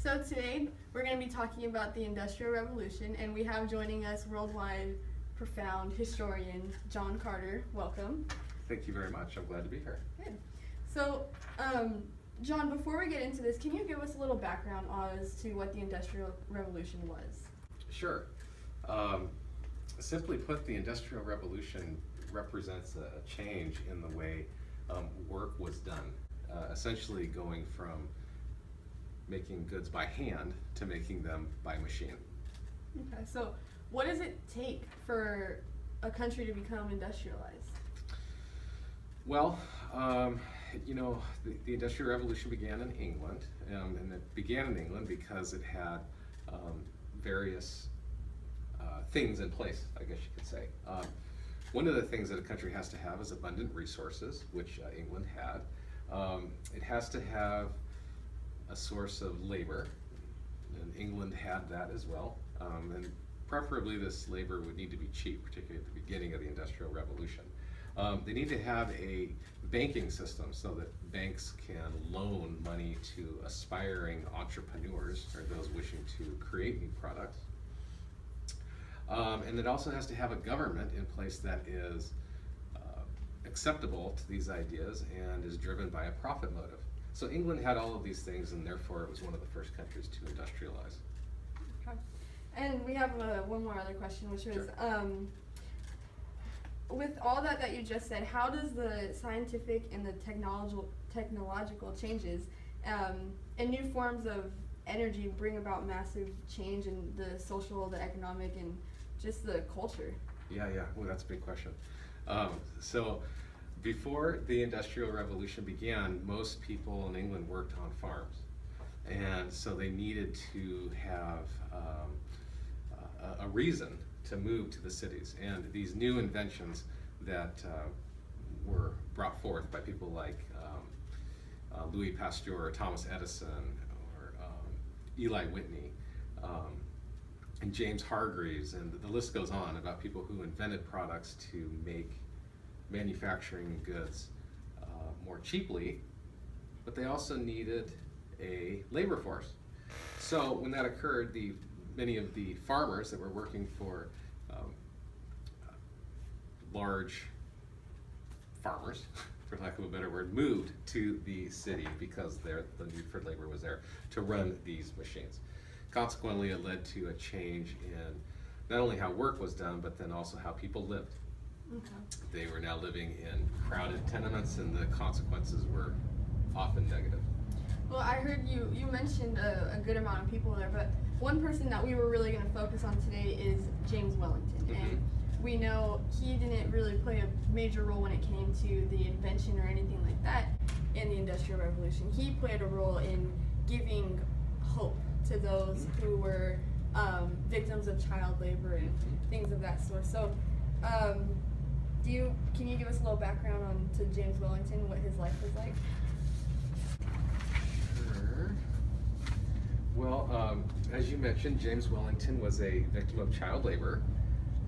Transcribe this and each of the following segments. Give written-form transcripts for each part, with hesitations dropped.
So today we're going to be talking about the Industrial Revolution, and we have joining us worldwide profound historian John Carter. Welcome. Thank you very much. I'm glad to be here. Good. So, John, before we get into this, can you give us a little background as to what the Industrial Revolution was? Sure. Simply put, the Industrial Revolution represents a change in the way work was done, essentially going from making goods by hand to making them by machine. Okay, so what does it take for a country to become industrialized? Well, the Industrial Revolution began in England, and it began in England because it had various things in place, I guess you could say. One of the things that a country has to have is abundant resources, which England had. It has to have a source of labor, and England had that as well. And preferably this labor would need to be cheap, particularly at the beginning of the Industrial Revolution. They need to have a banking system so that banks can loan money to aspiring entrepreneurs or those wishing to create new products. And it also has to have a government in place that is acceptable to these ideas and is driven by a profit motive. So England had all of these things, and therefore it was one of the first countries to industrialize. Okay. And we have one more other question, which was, Sure. With all that you just said, how does the scientific and the technological changes and new forms of energy bring about massive change in the social, the economic, and just the culture? Yeah. Well, that's a big question. So before the Industrial Revolution began, most people in England worked on farms. And so they needed to have a reason to move to the cities. And these new inventions that were brought forth by people like Louis Pasteur or Thomas Edison or Eli Whitney and James Hargreaves, and the list goes on about people who invented products to make manufacturing goods more cheaply, but they also needed a labor force. So when that occurred, many of the farmers that were working for large farmers, for lack of a better word, moved to the city because the need for labor was there to run these machines. Consequently, it led to a change in not only how work was done, but then also how people lived. Okay. They were now living in crowded tenements, and the consequences were often negative. Well, I heard you mentioned a good amount of people there, but one person that we were really going to focus on today is James Wellington. Mm-hmm. And we know he didn't really play a major role when it came to the invention or anything like that in the Industrial Revolution. He played a role in giving hope to those who were victims of child labor and things of that sort. So, can you give us a little background on to James Wellington, what his life was like? Sure. Well, as you mentioned, James Wellington was a victim of child labor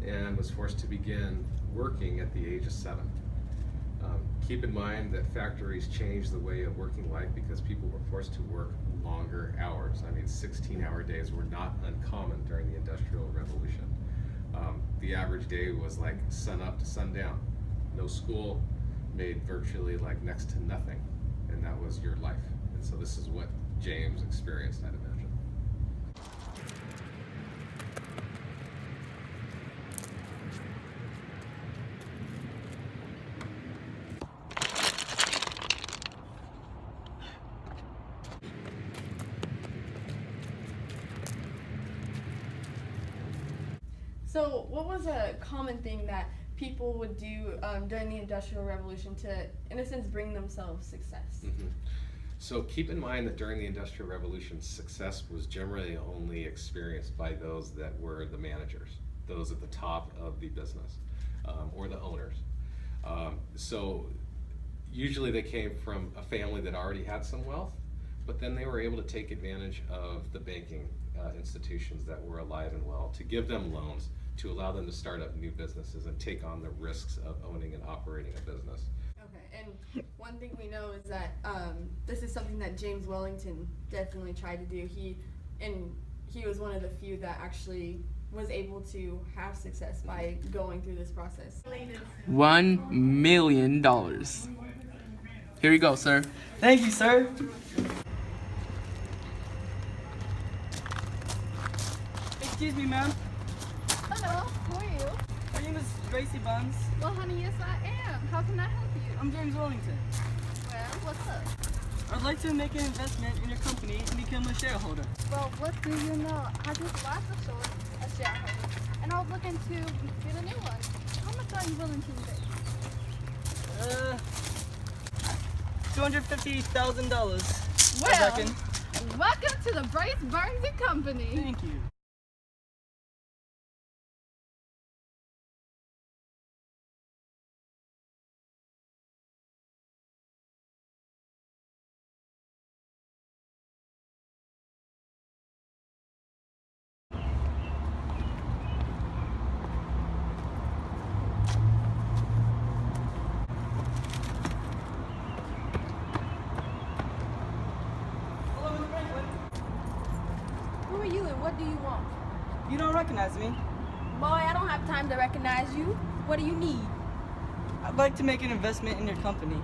and was forced to begin working at the age of 7. Keep in mind that factories changed the way of working life because people were forced to work longer hours. I mean, 16-hour days were not uncommon during the Industrial Revolution. The average day was like sun up to sundown. No school, made virtually like next to nothing, and that was your life. And so this is what James experienced, I'd imagine. So, what was a common thing that people would do during the Industrial Revolution to, in a sense, bring themselves success? Mm-hmm. So keep in mind that during the Industrial Revolution, success was generally only experienced by those that were the managers, those at the top of the business, or the owners. So usually they came from a family that already had some wealth, but then they were able to take advantage of the banking institutions that were alive and well to give them loans to allow them to start up new businesses and take on the risks of owning and operating a business. Okay, and one thing we know is that this is something that James Wellington definitely tried to do. He was one of the few that actually was able to have success by going through this process. $1 million. Here you go, sir. Thank you, sir. Excuse me, ma'am. Hello, who are you? My name is Gracie Buns. Well, honey, yes, I am. How can I help you? I'm James Wellington. Well, what's up? I'd like to make an investment in your company and become a shareholder. Well, what do you know? I just lost a shareholder, and I was looking to get a new one. How much are you willing to invest? $250,000. Well, I reckon. welcome to the Brace Burns and Company. Thank you. Hello, Miss Franklin. Who are you and what do you want? You don't recognize me. Boy, I don't have time to recognize you. What do you need? I'd like to make an investment in your company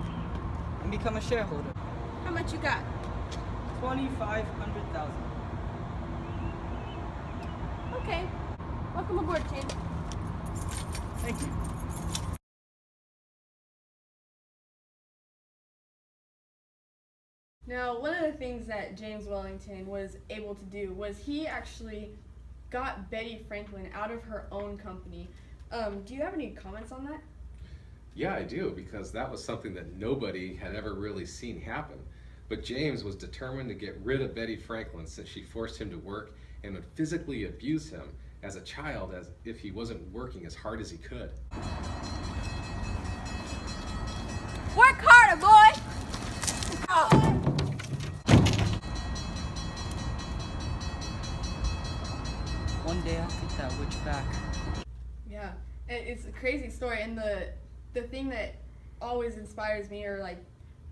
and become a shareholder. How much you got? $2,500,000. Okay. Welcome aboard, kid. Thank you. Now, one of the things that James Wellington was able to do was he actually got Betty Franklin out of her own company. Do you have any comments on that? Yeah, I do, because that was something that nobody had ever really seen happen. But James was determined to get rid of Betty Franklin since she forced him to work and would physically abuse him as a child as if he wasn't working as hard as he could. Work harder, boy! One day I'll get that witch back. Yeah, it's a crazy story, and the thing that always inspires me or like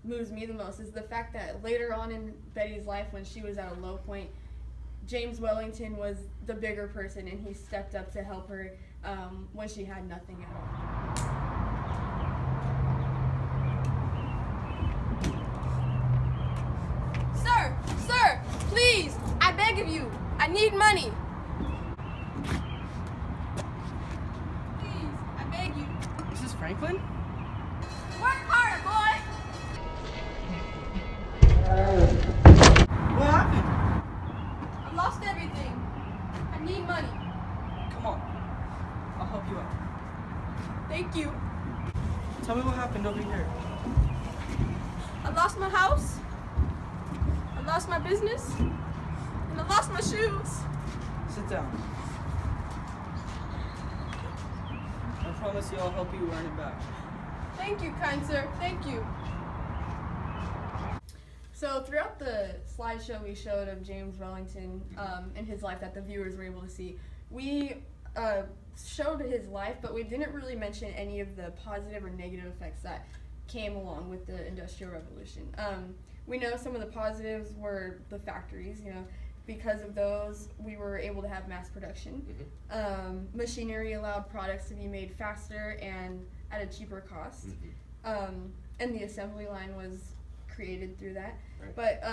moves me the most is the fact that later on in Betty's life, when she was at a low point, James Wellington was the bigger person, and he stepped up to help her when she had nothing at all. Sir, please, I beg of you, I need money. Please, I beg you. Mrs. Franklin? Work harder, boy. What happened? I lost everything. I need money. Come on. I'll help you out. Thank you. Tell me what happened over here. I lost my house. I lost my business. And I lost my shoes. Sit down. I promise you I'll help you earn it back. Thank you, kind sir. Thank you. So throughout the slideshow we showed of James Wellington and his life that the viewers were able to see, we showed his life, but we didn't really mention any of the positive or negative effects that came along with the Industrial Revolution. We know some of the positives were the factories. Because of those, we were able to have mass production. Machinery allowed products to be made faster and at a cheaper cost. And the assembly line was created through that. Right. But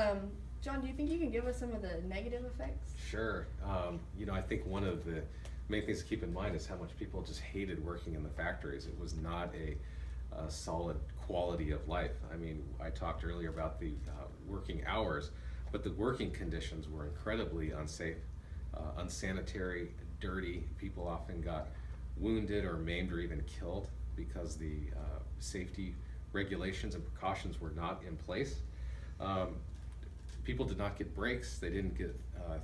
John, do you think you can give us some of the negative effects? Sure. I think one of the main things to keep in mind is how much people just hated working in the factories. It was not a solid quality of life. I mean, I talked earlier about the working hours, but the working conditions were incredibly unsafe, unsanitary, dirty. People often got wounded or maimed or even killed because the safety regulations and precautions were not in place. People did not get breaks. They didn't get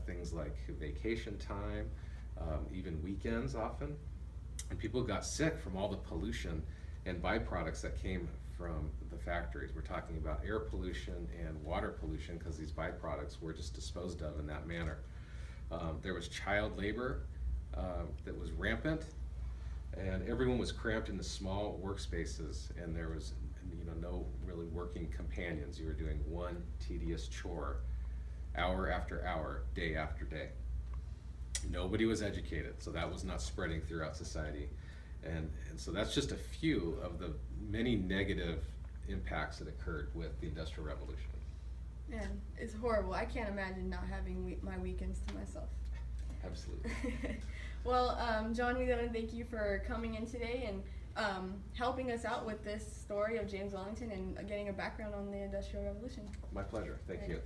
things like vacation time, even weekends often. And people got sick from all the pollution and byproducts that came from the factories. We're talking about air pollution and water pollution because these byproducts were just disposed of in that manner. There was child labor that was rampant, and everyone was cramped into small workspaces, and there was no really working companions. You were doing one tedious chore, hour after hour, day after day. Nobody was educated, so that was not spreading throughout society. And so that's just a few of the many negative impacts that occurred with the Industrial Revolution. Man, it's horrible. I can't imagine not having my weekends to myself. Absolutely. Well, John, we want to thank you for coming in today and helping us out with this story of James Wellington and getting a background on the Industrial Revolution. My pleasure. Thank you.